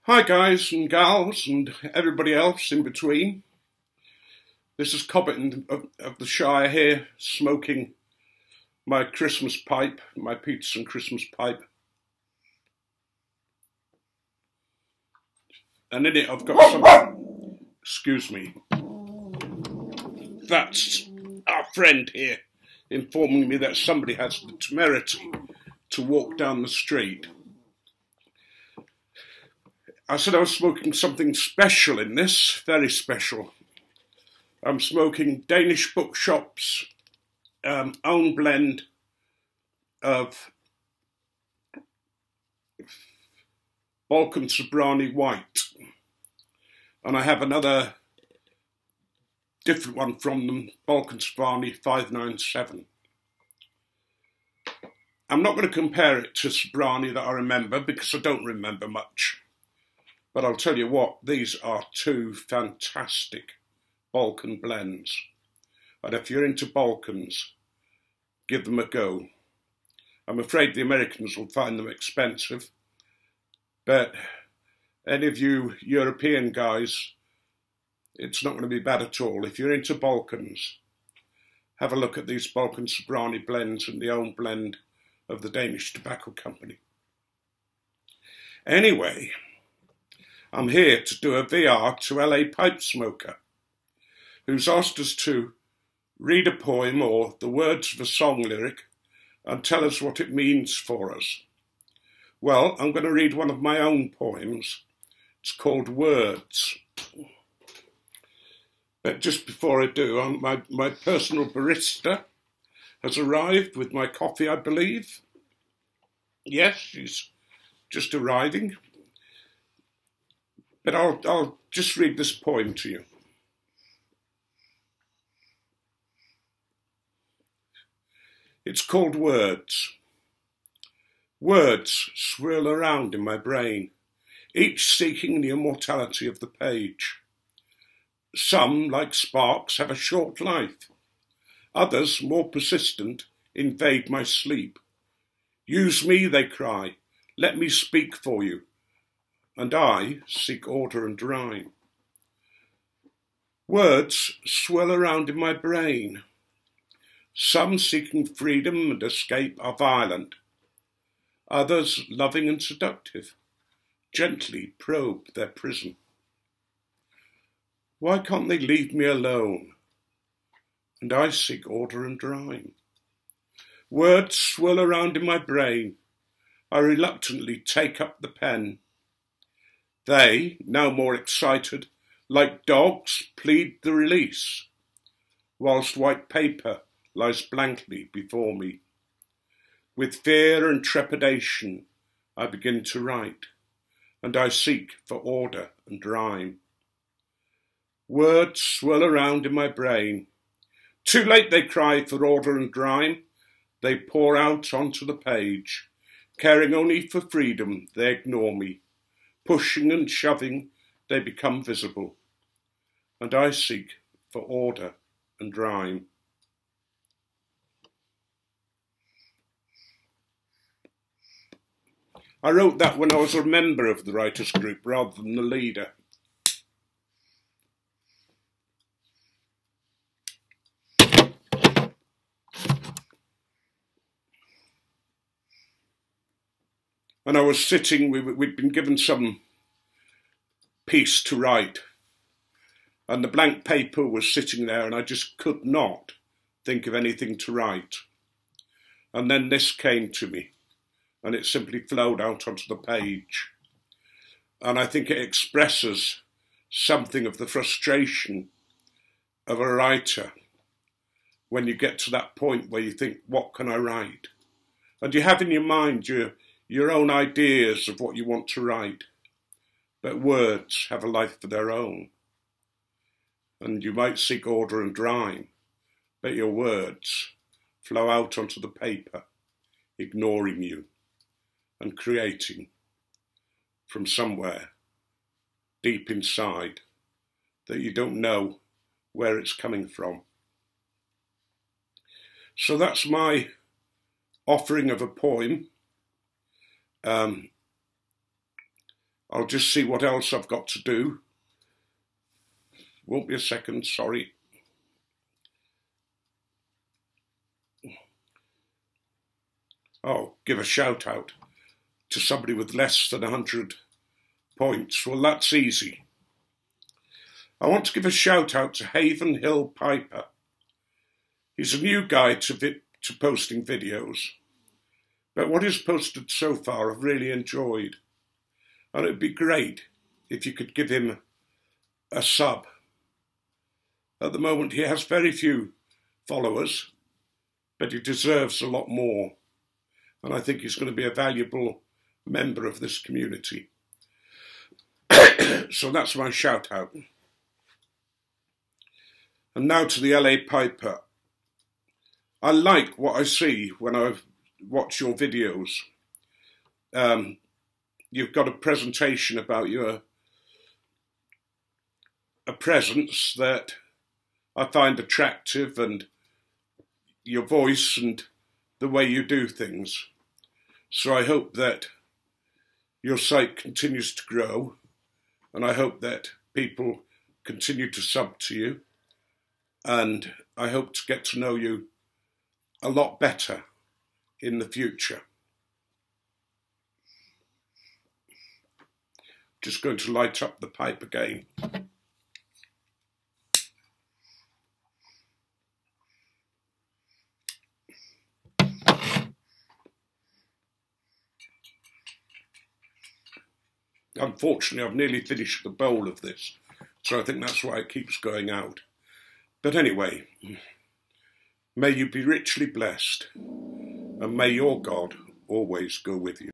Hi guys and gals and everybody else in between. This is Cobbett of the Shire here, smoking my Christmas pipe, my Peterson Christmas pipe. And in it I've got some, excuse me, that's our friend here informing me that somebody has the temerity to walk down the street. I said I was smoking something special in this, very special. I'm smoking Danish Bookshop's own blend of Balkan Sobrani White. And I have another different one from them, Balkan Sobrani 597. I'm not going to compare it to Sobrani that I remember because I don't remember much. But I'll tell you what, these are two fantastic Balkan blends. And if you're into Balkans, give them a go. I'm afraid the Americans will find them expensive. But any of you European guys, it's not going to be bad at all. If you're into Balkans, have a look at these Balkan Sobrani blends and the own blend of the Danish Tobacco Company. Anyway, I'm here to do a VR to LA pipe smoker who's asked us to read a poem or the words of a song lyric and tell us what it means for us. Well, I'm going to read one of my own poems. It's called Words. But just before I do, my personal barista has arrived with my coffee, I believe. Yes, she's just arriving. But I'll just read this poem to you. It's called Words. Words swirl around in my brain, each seeking the immortality of the page. Some, like sparks, have a short life. Others, more persistent, invade my sleep. Use me, they cry. Let me speak for you. And I seek order and rhyme. Words swirl around in my brain. Some seeking freedom and escape are violent. Others, loving and seductive, gently probe their prison. Why can't they leave me alone? And I seek order and rhyme. Words swirl around in my brain. I reluctantly take up the pen. They, now more excited, like dogs, plead the release, whilst white paper lies blankly before me. With fear and trepidation, I begin to write, and I seek for order and rhyme. Words swirl around in my brain. Too late, they cry for order and rhyme. They pour out onto the page. Caring only for freedom, they ignore me. Pushing and shoving, they become visible, and I seek for order and rhyme. I wrote that when I was a member of the writers' group rather than the leader. And I was sitting, we'd been given some piece to write, and the blank paper was sitting there, and I just could not think of anything to write. And then this came to me, and it simply flowed out onto the page. And I think it expresses something of the frustration of a writer when you get to that point where you think, what can I write? And you have in your mind your own ideas of what you want to write, but words have a life of their own. And you might seek order and rhyme, but your words flow out onto the paper, ignoring you and creating from somewhere deep inside that you don't know where it's coming from. So that's my offering of a poem. I'll just see what else I've got to do. Won't be a second, sorry. Oh, give a shout out to somebody with less than 100 points. Well, that's easy. I want to give a shout out to Haven Hill Piper. He's a new guy to posting videos, but what he's posted so far I've really enjoyed, and it'd be great if you could give him a sub. At the moment he has very few followers, but he deserves a lot more, and I think he's going to be a valuable member of this community. So that's my shout out. And now to the LA Piper. I like what I see when I watch your videos. You've got a presentation about a presence that I find attractive, and your voice and the way you do things. So I hope that your site continues to grow, and I hope that people continue to sub to you, and I hope to get to know you a lot better in the future. Just going to light up the pipe again. Unfortunately, I've nearly finished the bowl of this, so I think that's why it keeps going out. But anyway, may you be richly blessed, and may your God always go with you.